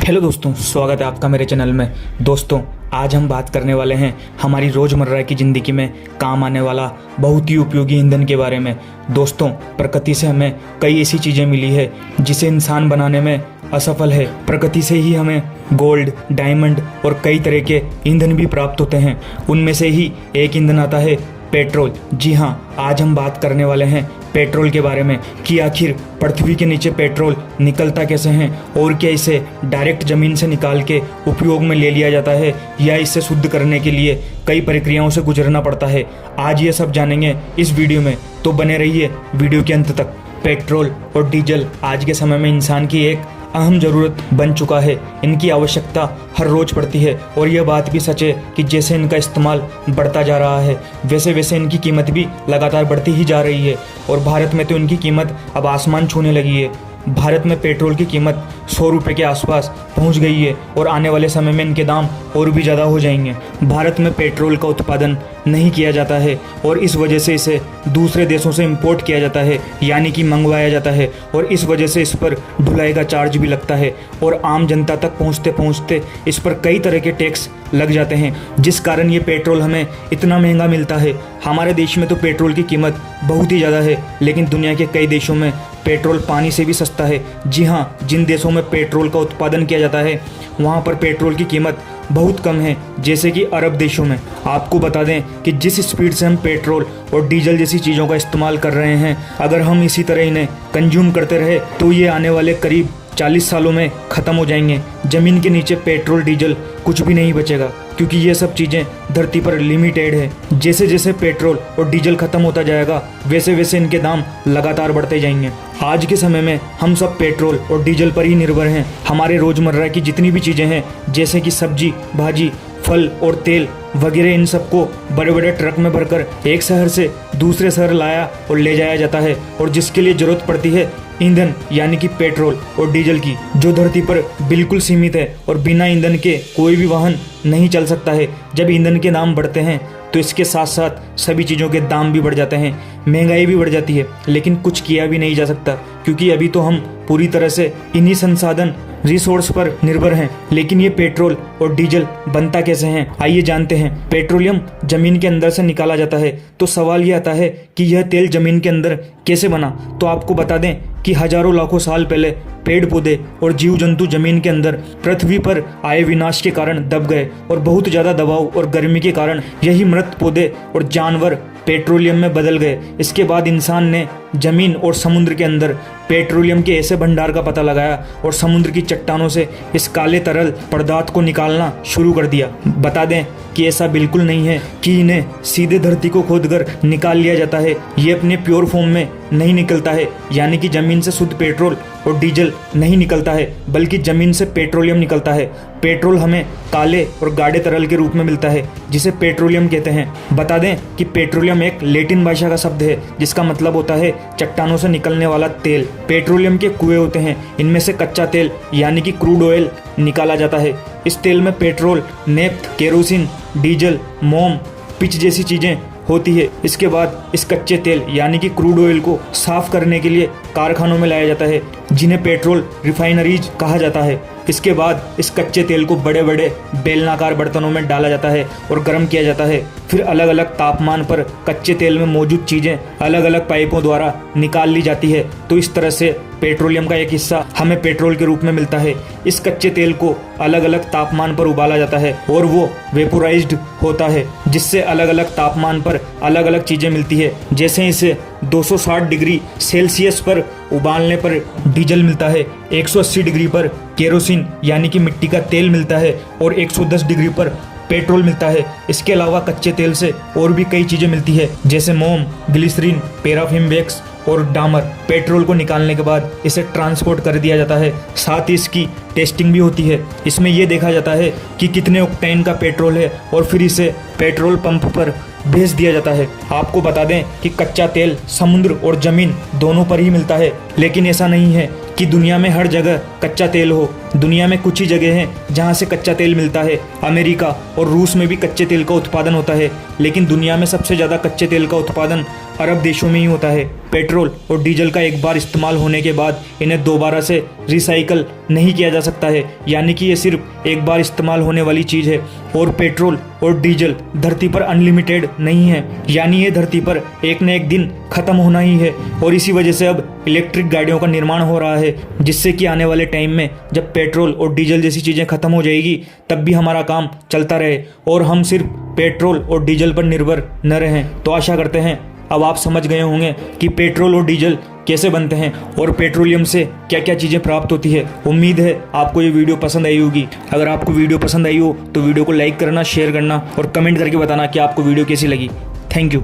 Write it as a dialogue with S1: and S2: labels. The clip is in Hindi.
S1: हेलो दोस्तों, स्वागत है आपका मेरे चैनल में। दोस्तों, आज हम बात करने वाले हैं हमारी रोज़मर्रा की ज़िंदगी में काम आने वाला बहुत ही उपयोगी ईंधन के बारे में। दोस्तों, प्रकृति से हमें कई ऐसी चीज़ें मिली है जिसे इंसान बनाने में असफल है। प्रकृति से ही हमें गोल्ड, डायमंड और कई तरह के ईंधन भी प्राप्त होते हैं। उनमें से ही एक ईंधन आता है पेट्रोल। जी हाँ, आज हम बात करने वाले हैं पेट्रोल के बारे में कि आखिर पृथ्वी के नीचे पेट्रोल निकलता कैसे हैं और क्या इसे डायरेक्ट ज़मीन से निकाल के उपयोग में ले लिया जाता है या इसे शुद्ध करने के लिए कई प्रक्रियाओं से गुजरना पड़ता है। आज ये सब जानेंगे इस वीडियो में, तो बने रहिए वीडियो के अंत तक। पेट्रोल और डीजल आज के समय में इंसान की एक अहम ज़रूरत बन चुका है। इनकी आवश्यकता हर रोज़ पड़ती है और यह बात भी सच है कि जैसे इनका इस्तेमाल बढ़ता जा रहा है वैसे वैसे इनकी कीमत भी लगातार बढ़ती ही जा रही है और भारत में तो इनकी कीमत अब आसमान छूने लगी है। भारत में पेट्रोल की कीमत 100 रुपये के आसपास पहुंच गई है और आने वाले समय में इनके दाम और भी ज़्यादा हो जाएंगे। भारत में पेट्रोल का उत्पादन नहीं किया जाता है और इस वजह से इसे दूसरे देशों से इंपोर्ट किया जाता है, यानी कि मंगवाया जाता है, और इस वजह से इस पर ढुलाई का चार्ज भी लगता है और आम जनता तक पहुँचते पहुँचते इस पर कई तरह के टैक्स लग जाते हैं, जिस कारण ये पेट्रोल हमें इतना महंगा मिलता है। हमारे देश में तो पेट्रोल की कीमत बहुत ही ज़्यादा है, लेकिन दुनिया के कई देशों में पेट्रोल पानी से भी सस्ता है। जी हाँ, जिन देशों में पेट्रोल का उत्पादन किया जाता है वहाँ पर पेट्रोल की कीमत बहुत कम है, जैसे कि अरब देशों में। आपको बता दें कि जिस स्पीड से हम पेट्रोल और डीजल जैसी चीज़ों का इस्तेमाल कर रहे हैं, अगर हम इसी तरह इन्हें कंज्यूम करते रहे तो ये आने वाले करीब 40 सालों में ख़त्म हो जाएंगे। ज़मीन के नीचे पेट्रोल डीजल कुछ भी नहीं बचेगा, क्योंकि ये सब चीज़ें धरती पर लिमिटेड है। जैसे जैसे पेट्रोल और डीजल ख़त्म होता जाएगा वैसे वैसे इनके दाम लगातार बढ़ते जाएंगे। आज के समय में हम सब पेट्रोल और डीजल पर ही निर्भर हैं। हमारे रोज़मर्रा की जितनी भी चीज़ें हैं, जैसे कि सब्जी, भाजी, फल और तेल वगैरह, इन सबको बड़े बड़े ट्रक में भरकर एक शहर से दूसरे शहर लाया और ले जाया जाता है, और जिसके लिए ज़रूरत पड़ती है ईंधन यानी कि पेट्रोल और डीजल की, जो धरती पर बिल्कुल सीमित है और बिना ईंधन के कोई भी वाहन नहीं चल सकता है। जब ईंधन के दाम बढ़ते हैं तो इसके साथ साथ सभी चीज़ों के दाम भी बढ़ जाते हैं, महंगाई भी बढ़ जाती है, लेकिन कुछ किया भी नहीं जा सकता क्योंकि अभी तो हम पूरी तरह से इन्हीं संसाधन रिसोर्स पर निर्भर हैं। लेकिन ये पेट्रोल और डीजल बनता कैसे हैं, आइए जानते हैं। पेट्रोलियम जमीन के अंदर से निकाला जाता है, तो सवाल ये आता है कि यह तेल जमीन के अंदर कैसे बना। तो आपको बता दें कि हजारों लाखों साल पहले पेड़ पौधे और जीव जंतु जमीन के अंदर पृथ्वी पर आए विनाश के कारण दब गए और बहुत ज़्यादा दबाव और गर्मी के कारण यही मृत पौधे और जानवर पेट्रोलियम में बदल गए। इसके बाद इंसान ने जमीन और समुद्र के अंदर पेट्रोलियम के ऐसे भंडार का पता लगाया और समुद्र की चट्टानों से इस काले तरल पदार्थ को निकालना शुरू कर दिया। बता दें कि ऐसा बिल्कुल नहीं है कि इन्हें सीधे धरती को खोदकर निकाल लिया जाता है। ये अपने प्योर फॉर्म में नहीं निकलता है, यानी कि ज़मीन से शुद्ध पेट्रोल और डीजल नहीं निकलता है, बल्कि ज़मीन से पेट्रोलियम निकलता है। पेट्रोल हमें काले और गाढ़े तरल के रूप में मिलता है, जिसे पेट्रोलियम कहते हैं। बता दें कि पेट्रोलियम एक लैटिन भाषा का शब्द है जिसका मतलब होता है चट्टानों से निकलने वाला तेल। पेट्रोलियम के कुएं होते हैं, इनमें से कच्चा तेल यानी कि क्रूड ऑयल निकाला जाता है। इस तेल में पेट्रोल, नेफ्थ, केरोसिन, डीजल, मोम, पिच जैसी चीज़ें होती है। इसके बाद इस कच्चे तेल यानी कि क्रूड ऑयल को साफ करने के लिए कारखानों में लाया जाता है, जिन्हें पेट्रोल रिफाइनरीज कहा जाता है। इसके बाद इस कच्चे तेल को बड़े बड़े बेलनाकार बर्तनों में डाला जाता है और गर्म किया जाता है। फिर अलग अलग तापमान पर कच्चे तेल में मौजूद चीज़ें अलग अलग पाइपों द्वारा निकाल ली जाती है। तो इस तरह से पेट्रोलियम का एक हिस्सा हमें पेट्रोल के रूप में मिलता है। इस कच्चे तेल को अलग अलग तापमान पर उबाला जाता है और वो वेपोराइज्ड होता है, जिससे अलग अलग तापमान पर अलग अलग चीज़ें मिलती है। जैसे इसे 260 डिग्री सेल्सियस पर उबालने पर डीजल मिलता है, 180 डिग्री पर केरोसिन यानी कि मिट्टी का तेल मिलता है और 110 डिग्री पर पेट्रोल मिलता है। इसके अलावा कच्चे तेल से और भी कई चीज़ें मिलती है, जैसे मोम, ग्लिसरीन, पैराफिन वैक्स और डामर। पेट्रोल को निकालने के बाद इसे ट्रांसपोर्ट कर दिया जाता है, साथ ही इसकी टेस्टिंग भी होती है। इसमें यह देखा जाता है कि कितने ऑक्टेन का पेट्रोल है और फिर इसे पेट्रोल पंप पर भेज दिया जाता है। आपको बता दें कि कच्चा तेल समुद्र और ज़मीन दोनों पर ही मिलता है, लेकिन ऐसा नहीं है कि दुनिया में हर जगह कच्चा तेल हो। दुनिया में कुछ ही जगह हैं जहां से कच्चा तेल मिलता है। अमेरिका और रूस में भी कच्चे तेल का उत्पादन होता है, लेकिन दुनिया में सबसे ज़्यादा कच्चे तेल का उत्पादन अरब देशों में ही होता है। पेट्रोल और डीजल का एक बार इस्तेमाल होने के बाद इन्हें दोबारा से रिसाइकल नहीं किया जा सकता है, यानी कि ये सिर्फ एक बार इस्तेमाल होने वाली चीज़ है। और पेट्रोल और डीजल धरती पर अनलिमिटेड नहीं है, यानी ये धरती पर एक न एक दिन ख़त्म होना ही है। और इसी वजह से अब इलेक्ट्रिक गाड़ियों का निर्माण हो रहा है, जिससे कि आने वाले टाइम में जब पेट्रोल और डीजल जैसी चीज़ें ख़त्म हो जाएगी तब भी हमारा काम चलता रहे और हम सिर्फ पेट्रोल और डीजल पर निर्भर न रहें। तो आशा करते हैं अब आप समझ गए होंगे कि पेट्रोल और डीजल कैसे बनते हैं और पेट्रोलियम से क्या क्या चीज़ें प्राप्त होती है। उम्मीद है आपको ये वीडियो पसंद आई होगी। अगर आपको वीडियो पसंद आई हो तो वीडियो को लाइक करना, शेयर करना और कमेंट करके बताना कि आपको वीडियो कैसी लगी। Thank you.